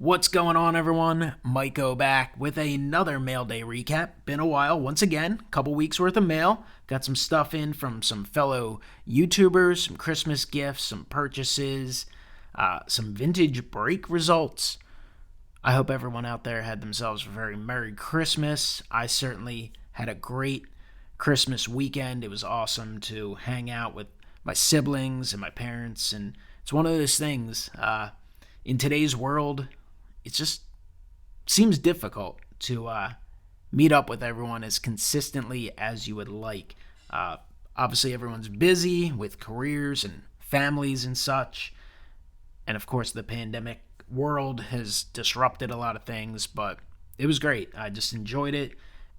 What's going on, everyone? MikeO back with another mail day recap. Been a while, once again, couple weeks worth of mail. Got some stuff in from some fellow YouTubers, some Christmas gifts, some purchases, some vintage break results. I hope everyone out there had themselves a very Merry Christmas. I certainly had a great Christmas weekend. It was awesome to hang out with my siblings and my parents, and it's one of those things. In today's world, it just seems difficult to meet up with everyone as consistently as you would like. Obviously, everyone's busy with careers and families and such. And of course, the pandemic world has disrupted a lot of things, but it was great. I just enjoyed it.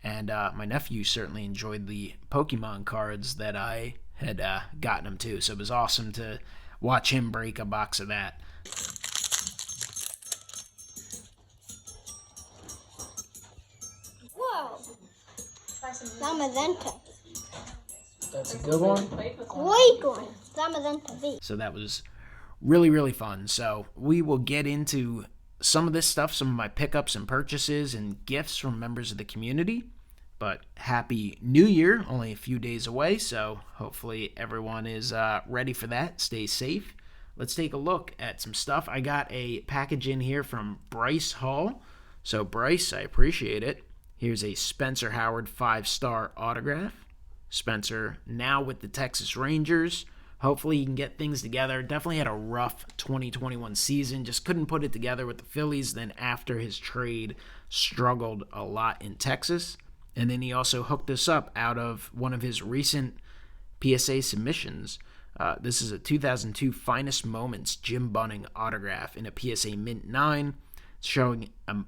And my nephew certainly enjoyed the Pokemon cards that I had gotten him too. So it was awesome to watch him break a box of that. Whoa! Zamazenta. That's a good one. Great one. Zamazenta V. So that was really, really fun. So we will get into some of this stuff, some of my pickups and purchases and gifts from members of the community. But Happy New Year, only a few days away. So hopefully everyone is ready for that. Stay safe. Let's take a look at some stuff. I got a package in here from Bryce Hall. So Bryce, I appreciate it. Here's a Spencer Howard 5-star autograph. Spencer now with the Texas Rangers. Hopefully he can get things together. Definitely had a rough 2021 season. Just couldn't put it together with the Phillies. Then after his trade, struggled a lot in Texas. And then he also hooked us up out of one of his recent PSA submissions. This is a 2002 Finest Moments Jim Bunning autograph in a PSA Mint 9. It's showing an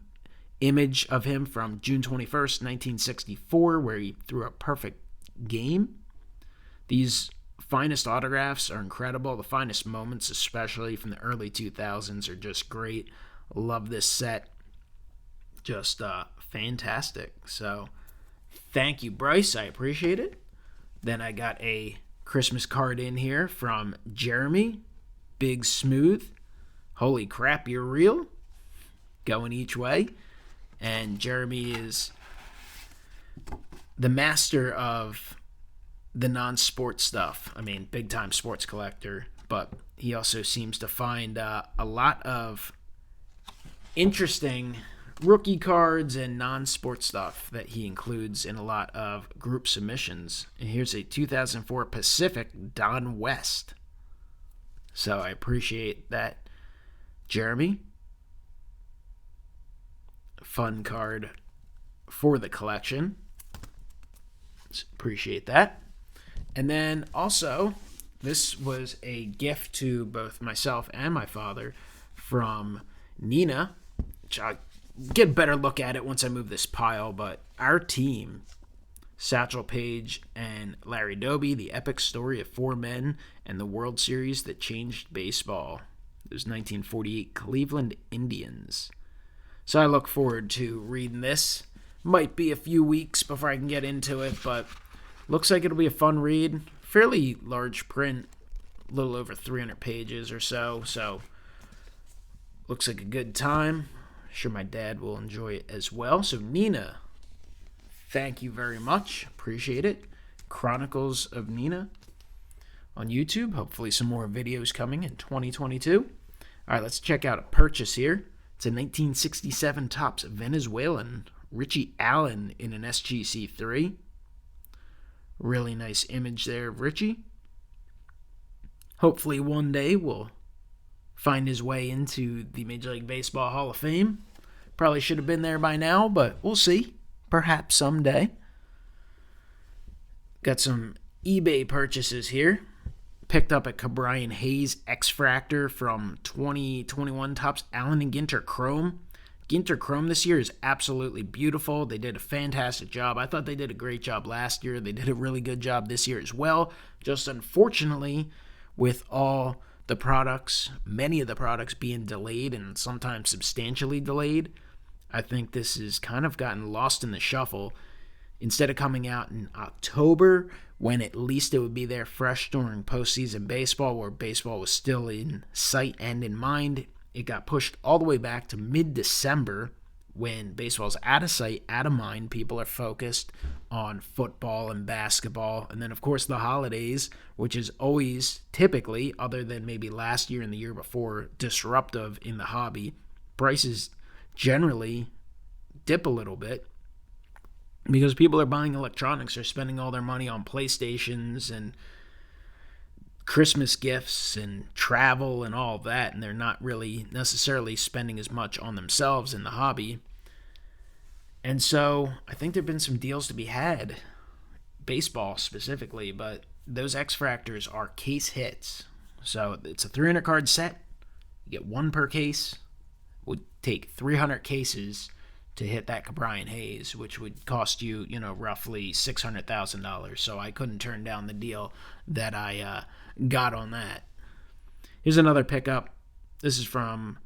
image of him from June 21st, 1964, where he threw a perfect game. These finest autographs are incredible. The Finest Moments, especially from the early 2000s, are just great. Love this set. Just fantastic. So thank you, Bryce. I appreciate it. Then I got a Christmas card in here from Jeremy. Big Smooth. Holy crap, you're real. Going each way. And Jeremy is the master of the non-sports stuff. I mean, big-time sports collector. But he also seems to find a lot of interesting rookie cards and non-sports stuff that he includes in a lot of group submissions. And here's a 2004 Pacific Don West. So I appreciate that, Jeremy. Fun card for the collection. Appreciate that. And then also, this was a gift to both myself and my father from Nina, which I'll get a better look at it once I move this pile, but our team, Satchel Paige and Larry Doby, the epic story of four men and the World Series that changed baseball. It was 1948 Cleveland Indians. So I look forward to reading this. Might be a few weeks before I can get into it, but looks like it'll be a fun read. Fairly large print, a little over 300 pages or so, so looks like a good time. Sure my dad will enjoy it as well. So Nina, thank you very much. Appreciate it. Chronicles of Nina on YouTube. Hopefully some more videos coming in 2022. All right, let's check out a purchase here. It's a 1967 Topps Venezuelan Richie Allen in an SGC3. Really nice image there of Richie. Hopefully one day we'll find his way into the Major League Baseball Hall of Fame. Probably should have been there by now, but we'll see. Perhaps someday. Got some eBay purchases here. Picked up a Cabrian Hayes X-Fractor from 2021 Topps Allen and Ginter Chrome. Ginter Chrome this year is absolutely beautiful. They did a fantastic job. I thought they did a great job last year. They did a really good job this year as well. Just unfortunately, with all the products, many of the products being delayed and sometimes substantially delayed, I think this has kind of gotten lost in the shuffle. Instead of coming out in October, when at least it would be there fresh during postseason baseball, where baseball was still in sight and in mind, it got pushed all the way back to mid-December when baseball's out of sight, out of mind. People are focused on football and basketball. And then, of course, the holidays, which is always typically, other than maybe last year and the year before, disruptive in the hobby. Prices generally dip a little bit because people are buying electronics. They're spending all their money on PlayStations and Christmas gifts and travel and all of that, and they're not really necessarily spending as much on themselves in the hobby. And so I think there have been some deals to be had, baseball specifically, but those X Fractors are case hits. So it's a 300 card set. You get one per case. Would take 300 cases to hit that Cabrian Hayes, which would cost you, roughly $600,000. So I couldn't turn down the deal that I got on that. Here's another pickup. This is from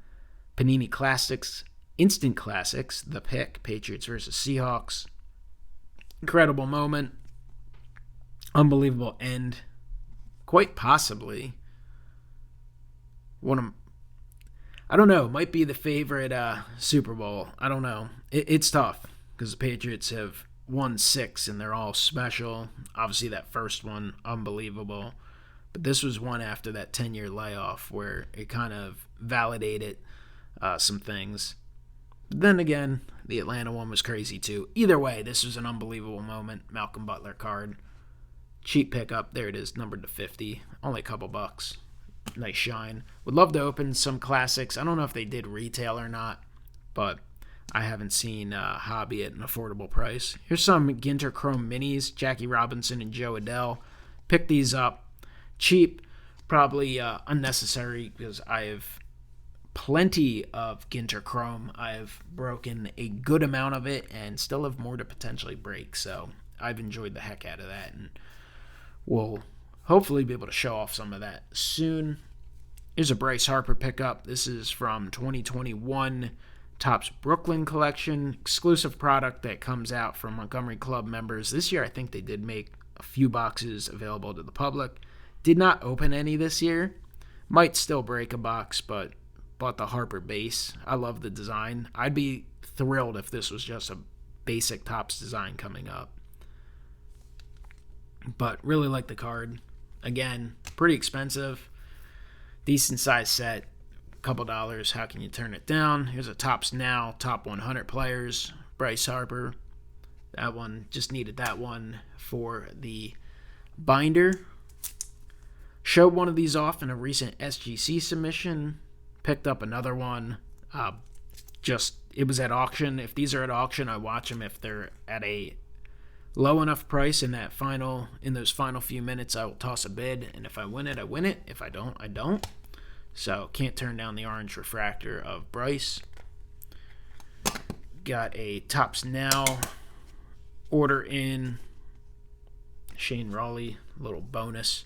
Panini Classics, Instant Classics, The Pick, Patriots versus Seahawks. Incredible moment. Unbelievable end. Quite possibly I don't know, might be the favorite Super Bowl. I don't know. It's tough because the Patriots have won 6 and they're all special. Obviously that first one, unbelievable. But this was one after that 10-year layoff where it kind of validated some things. But then again, the Atlanta one was crazy too. Either way, this was an unbelievable moment. Malcolm Butler card. Cheap pickup. There it is, numbered to 50. Only a couple bucks. Nice shine. Would love to open some classics. I don't know if they did retail or not, but I haven't seen hobby at an affordable price. Here's some Ginter Chrome Minis. Jackie Robinson and Joe Adele. Pick these up. Cheap. Probably unnecessary because I have plenty of Ginter Chrome. I've broken a good amount of it and still have more to potentially break. So I've enjoyed the heck out of that, and we'll hopefully be able to show off some of that soon. Here's a Bryce Harper pickup. This is from 2021 Topps Brooklyn collection. Exclusive product that comes out from Montgomery Club members. This year I think they did make a few boxes available to the public. Did not open any this year. Might still break a box, but bought the Harper base. I love the design. I'd be thrilled if this was just a basic Topps design coming up. But really like the card. Again, pretty expensive. Decent size set. Couple dollars. How can you turn it down? Here's a Topps Now top 100 players. Bryce Harper. That one, just needed that one for the binder. Showed one of these off in a recent SGC submission. Picked up another one. It was at auction. If these are at auction, I watch them. If they're at a low enough price in those final few minutes, I will toss a bid, and if I win it, I win it. If I don't, I don't. So can't turn down the orange refractor of Bryce. Got a Topps Now order in. Shane Raleigh, little bonus.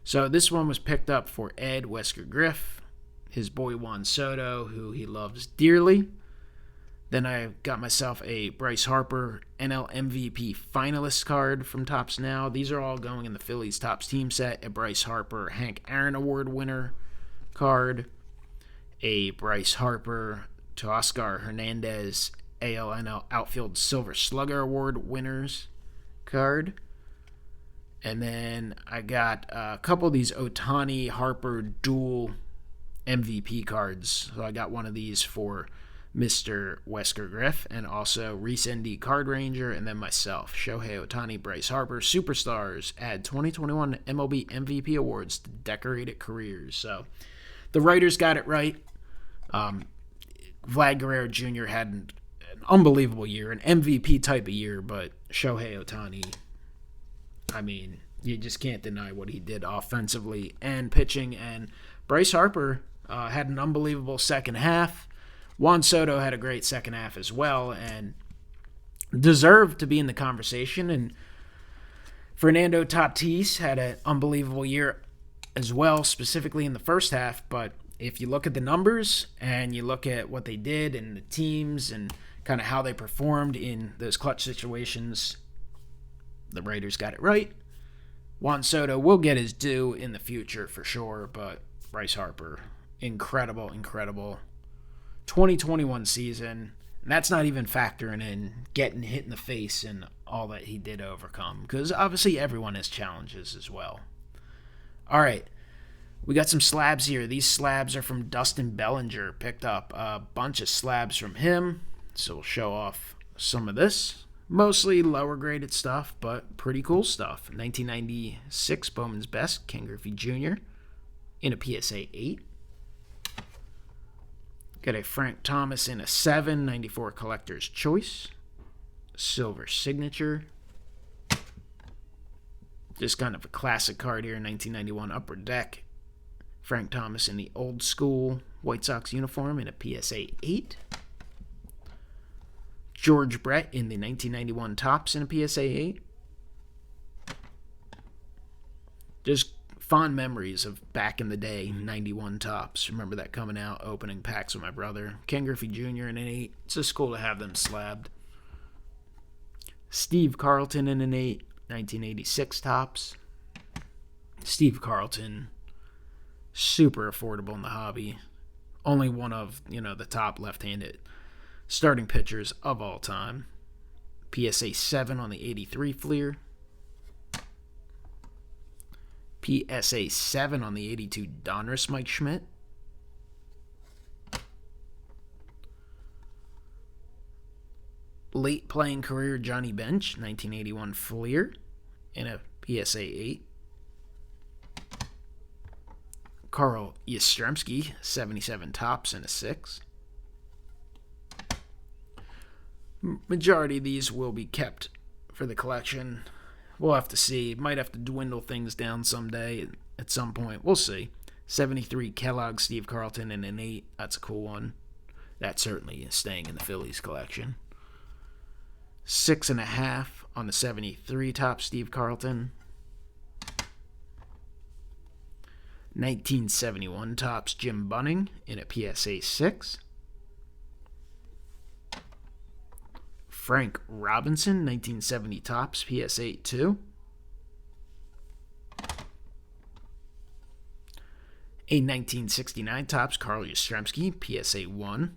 So this one was picked up for Ed Wesker Griff, his boy Juan Soto, who he loves dearly. Then I got myself a Bryce Harper NL MVP finalist card from Topps Now. These are all going in the Phillies Topps team set. A Bryce Harper Hank Aaron Award winner card. A Bryce Harper to Oscar Hernandez ALNL Outfield Silver Slugger Award winners card. And then I got a couple of these Ohtani Harper dual MVP cards. So I got one of these for Mr. Wesker Griff, and also Reese ND Card Ranger, and then myself, Shohei Ohtani, Bryce Harper, Superstars, add 2021 MLB MVP awards to decorated careers. So the writers got it right. Vlad Guerrero Jr. had an unbelievable year, an MVP type of year, but Shohei Ohtani, I mean, you just can't deny what he did offensively and pitching, and Bryce Harper had an unbelievable second half. Juan Soto had a great second half as well and deserved to be in the conversation. And Fernando Tatis had an unbelievable year as well, specifically in the first half. But if you look at the numbers and you look at what they did and the teams and kind of how they performed in those clutch situations, the Raiders got it right. Juan Soto will get his due in the future for sure, but Bryce Harper incredible, incredible 2021 season. And that's not even factoring in getting hit in the face and all that he did overcome, because obviously everyone has challenges as well. All right, we got some slabs here. These slabs are from Dustin Bellinger. Picked up a bunch of slabs from him, so we'll show off some of this. Mostly lower graded stuff, but pretty cool stuff. 1996 Bowman's Best, Ken Griffey Jr. in a PSA 8. Got a Frank Thomas in a 7, 94 Collector's Choice. Silver signature. Just kind of a classic card here, 1991 Upper Deck. Frank Thomas in the old school White Sox uniform in a PSA 8. George Brett in the 1991 Topps in a PSA 8. Just fond memories of back in the day, 91 Topps. Remember that coming out, opening packs with my brother. Ken Griffey Jr. in an 8. It's just cool to have them slabbed. Steve Carlton in an 8, 1986 Topps. Steve Carlton, super affordable in the hobby. Only one of, the top left-handed starting pitchers of all time. PSA 7 on the 83 Fleer. PSA 7 on the 82 Donruss Mike Schmidt. Late playing career Johnny Bench, 1981 Fleer in a PSA 8. Carl Yastrzemski, 77 Topps in a 6. Majority of these will be kept for the collection. We'll have to see. Might have to dwindle things down someday at some point. We'll see. 73 Kellogg Steve Carlton in an 8. That's a cool one. That certainly is staying in the Phillies collection. 6.5 on the 73 Topps Steve Carlton. 1971 Topps Jim Bunning in a PSA 6. Frank Robinson, 1970 Topps PSA 2. A 1969 Topps Carl Yastrzemski PSA 1.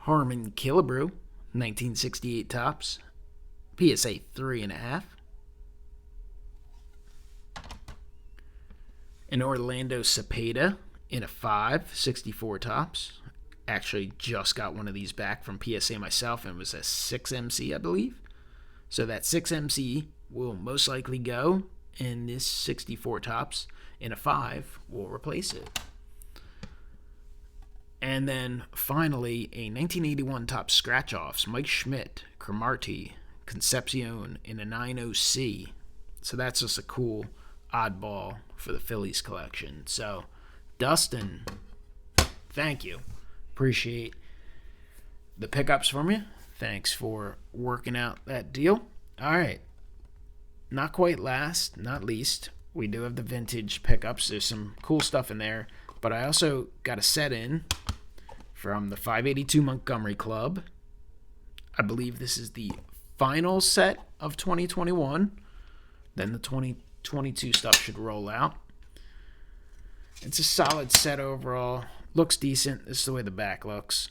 Harmon Killebrew, 1968 Topps PSA 3.5. An Orlando Cepeda in a 5, 64 Topps. Actually just got one of these back from PSA myself, and it was a 6MC, I believe. So that 6MC will most likely go, and this 64 Topps in a 5 will replace it. And then finally, a 1981 Topps Scratch-Offs, Mike Schmidt, Cromartie, Concepcion in a 90C. So that's just a cool oddball for the Phillies collection. So, Dustin, thank you. Appreciate the pickups from you. Thanks for working out that deal. All right. Not quite last, not least, we do have the vintage pickups. There's some cool stuff in there. But I also got a set in from the 582 Montgomery Club. I believe this is the final set of 2021. Then the 2022 stuff should roll out. It's a solid set overall. Looks decent. This is the way the back looks.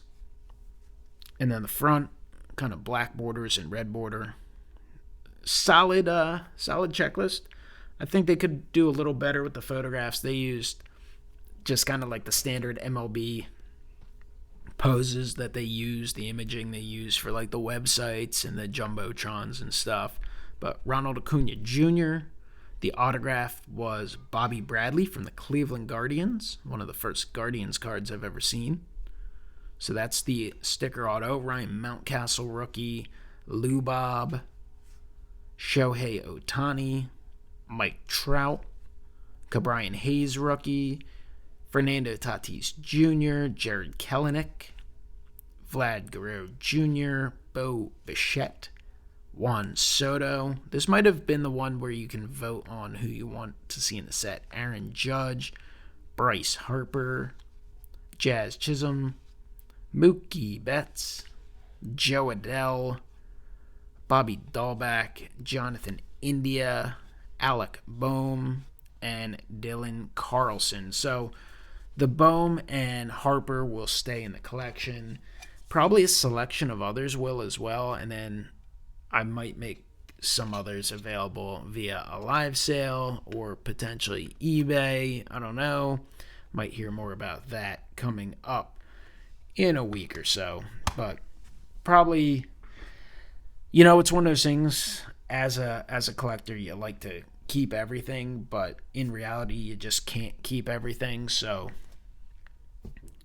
And then the front, kind of black borders and red border. Solid checklist. I think they could do a little better with the photographs. They used just kind of like the standard MLB poses that they use, the imaging they use for like the websites and the jumbotrons and stuff. But Ronald Acuna Jr., the autograph was Bobby Bradley from the Cleveland Guardians, one of the first Guardians cards I've ever seen. So that's the sticker auto. Ryan Mountcastle rookie, Lou Bob, Shohei Ohtani, Mike Trout, Cabrian Hayes rookie, Fernando Tatis Jr., Jared Kelenic, Vlad Guerrero Jr., Bo Bichette, Juan Soto. This might have been the one where you can vote on who you want to see in the set. Aaron Judge, Bryce Harper, Jazz Chisholm, Mookie Betts, Joe Adell, Bobby Dahlback, Jonathan India, Alec Boehm, and Dylan Carlson. So the Bohm and Harper will stay in the collection. Probably a selection of others will as well, and then I might make some others available via a live sale or potentially eBay. I don't know. Might hear more about that coming up in a week or so. But probably, it's one of those things as a collector, you like to keep everything, but in reality you just can't keep everything, so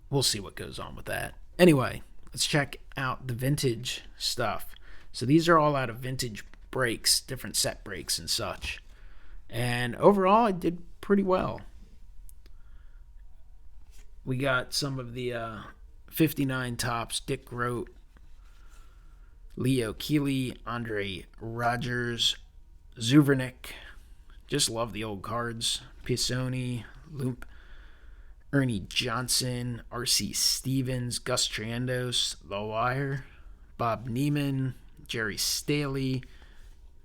we'll see what goes on with that. Anyway, let's check out the vintage stuff. So these are all out of vintage breaks, different set breaks and such. And overall, I did pretty well. We got some of the 59 tops, Dick Grote, Leo Keeley, Andre Rogers, Zuvernick. Just love the old cards. Pisoni, Loop, Ernie Johnson, R.C. Stevens, Gus Triendos, The Wire, Bob Neiman, Jerry Staley,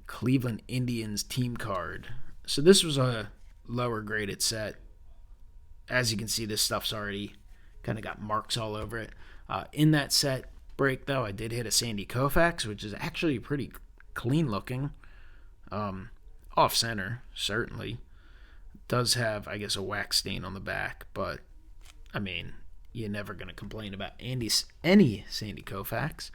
Cleveland Indians team card. So this was a lower graded set. As you can see, this stuff's already kind of got marks all over it. In that set break, though, I did hit a Sandy Koufax, which is actually pretty clean looking. Off center, certainly. Does have, I guess, a wax stain on the back, but I mean, you're never going to complain about any Sandy Koufax.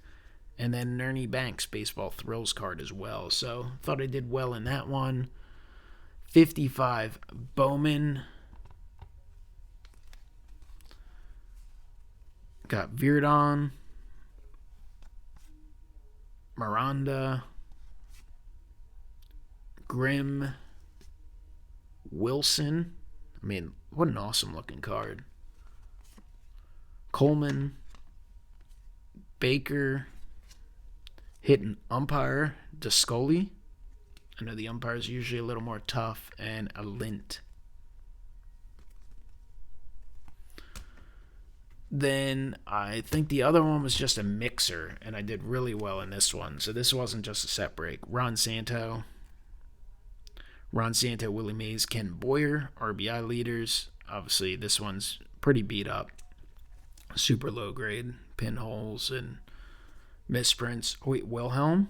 And then Ernie Banks Baseball Thrills card as well. So thought I did well in that one. 55 Bowman. Got Virdon, Miranda, Grimm, Wilson. I mean, what an awesome looking card. Coleman, Baker, hitting umpire, Descoli. I know the umpires are usually a little more tough, and a Lint. Then I think the other one was just a mixer, and I did really well in this one. So this wasn't just a set break. Ron Santo, Willie Mays, Ken Boyer, RBI leaders. Obviously, this one's pretty beat up. Super low grade, pinholes and misprints. Wait, Wilhelm,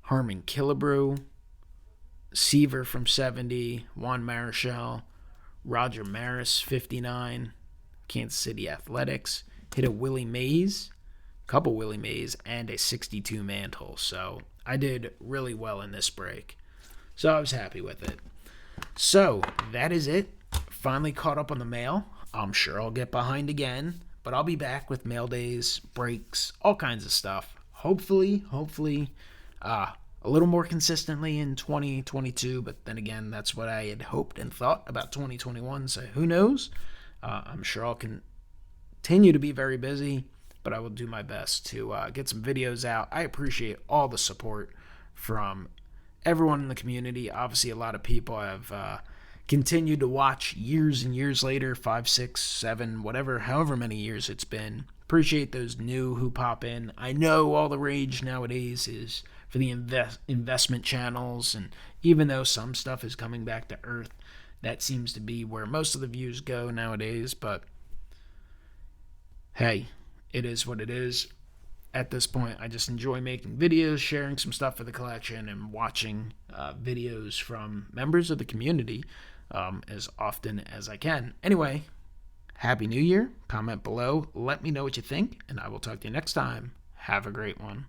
Harmon Killebrew, Seaver from 70, Juan Marichal, Roger Maris, 59, Kansas City Athletics. Hit a Willie Mays, couple Willie Mays, and a 62 Mantle. So I did really well in this break. So I was happy with it. So that is it. Finally caught up on the mail. I'm sure I'll get behind again, but I'll be back with mail days, breaks, all kinds of stuff. Hopefully, a little more consistently in 2022, but then again, that's what I had hoped and thought about 2021, so who knows? I'm sure I'll continue to be very busy, but I will do my best to get some videos out. I appreciate all the support from everyone in the community. Obviously, a lot of people have continued to watch years and years later, 5, 6, 7, whatever, however many years it's been. Appreciate those new who pop in. I know all the rage nowadays is for the investment channels, and even though some stuff is coming back to earth, that seems to be where most of the views go nowadays, but hey, it is what it is. At this point, I just enjoy making videos, sharing some stuff for the collection, and watching videos from members of the community as often as I can. Anyway, Happy New Year. Comment below. Let me know what you think, and I will talk to you next time. Have a great one.